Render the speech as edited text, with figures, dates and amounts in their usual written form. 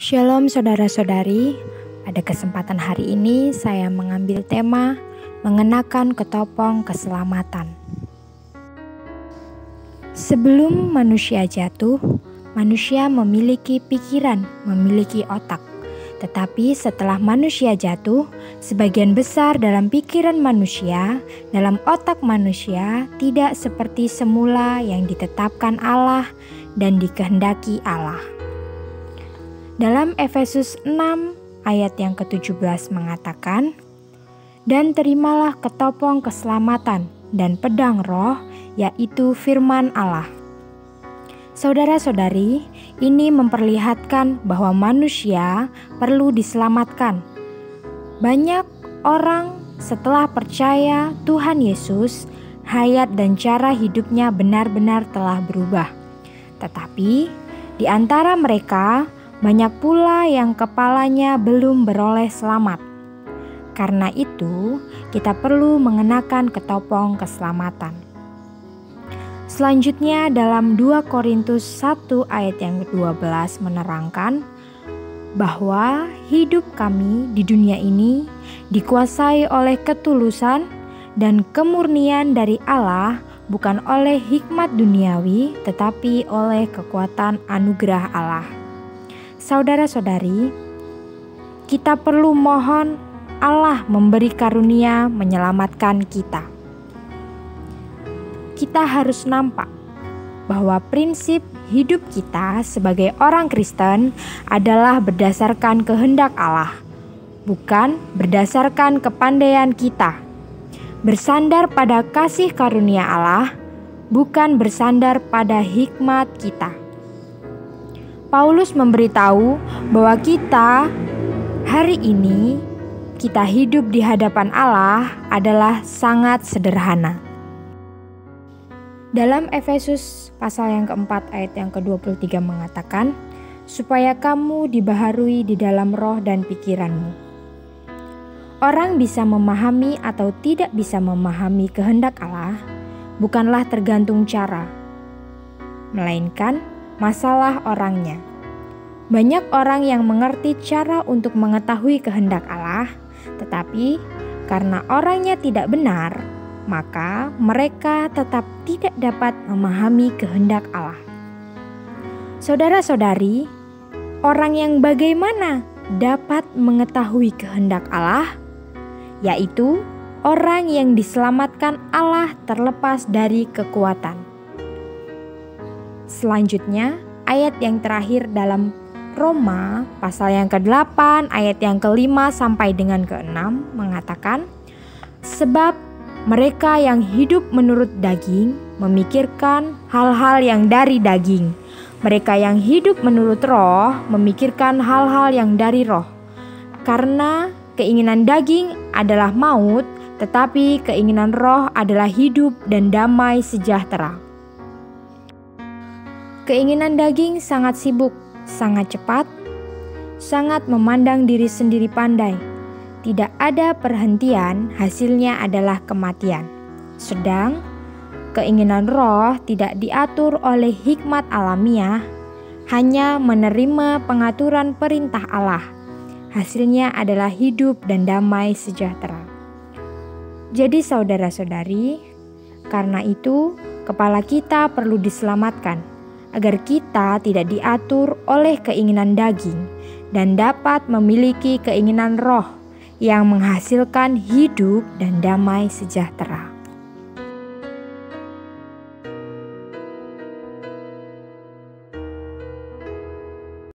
Shalom saudara-saudari, pada kesempatan hari ini saya mengambil tema mengenakan ketopong keselamatan. Sebelum manusia jatuh, manusia memiliki pikiran, memiliki otak. Tetapi setelah manusia jatuh, sebagian besar dalam pikiran manusia, dalam otak manusia tidak seperti semula yang ditetapkan Allah dan dikehendaki Allah. Dalam Efesus 6 ayat yang ke-17 mengatakan, "Dan terimalah ketopong keselamatan dan pedang roh, yaitu firman Allah." Saudara-saudari, ini memperlihatkan bahwa manusia perlu diselamatkan. Banyak orang setelah percaya Tuhan Yesus, hayat dan cara hidupnya benar-benar telah berubah. Tetapi di antara mereka banyak pula yang kepalanya belum beroleh selamat. Karena itu, kita perlu mengenakan ketopong keselamatan. Selanjutnya dalam 2 Korintus 1 ayat yang ke-12 menerangkan bahwa hidup kami di dunia ini dikuasai oleh ketulusan dan kemurnian dari Allah, bukan oleh hikmat duniawi tetapi oleh kekuatan anugerah Allah. Saudara-saudari, kita perlu mohon Allah memberi karunia menyelamatkan kita. Kita harus nampak bahwa prinsip hidup kita sebagai orang Kristen adalah berdasarkan kehendak Allah, bukan berdasarkan kepandaian kita. Bersandar pada kasih karunia Allah, bukan bersandar pada hikmat kita. Paulus memberitahu bahwa kita hari ini, kita hidup di hadapan Allah adalah sangat sederhana. Dalam Efesus pasal yang keempat ayat yang ke-23 mengatakan, supaya kamu dibaharui di dalam roh dan pikiranmu. Orang bisa memahami atau tidak bisa memahami kehendak Allah bukanlah tergantung cara, melainkan masalah orangnya. Banyak orang yang mengerti cara untuk mengetahui kehendak Allah, tetapi karena orangnya tidak benar, maka mereka tetap tidak dapat memahami kehendak Allah. Saudara-saudari, orang yang bagaimana dapat mengetahui kehendak Allah? Yaitu orang yang diselamatkan Allah terlepas dari kekuatan. Selanjutnya, ayat yang terakhir dalam Roma pasal yang ke-8 ayat yang ke-5 sampai dengan ke-6 mengatakan, sebab mereka yang hidup menurut daging memikirkan hal-hal yang dari daging. Mereka yang hidup menurut roh memikirkan hal-hal yang dari roh. Karena keinginan daging adalah maut, tetapi keinginan roh adalah hidup dan damai sejahtera. Keinginan daging sangat sibuk, sangat cepat, sangat memandang diri sendiri pandai. Tidak ada perhentian, hasilnya adalah kematian. Sedang keinginan roh tidak diatur oleh hikmat alamiah, hanya menerima pengaturan perintah Allah. Hasilnya adalah hidup dan damai sejahtera. Jadi saudara-saudari, karena itu kepala kita perlu diselamatkan, agar kita tidak diatur oleh keinginan daging dan dapat memiliki keinginan roh yang menghasilkan hidup dan damai sejahtera.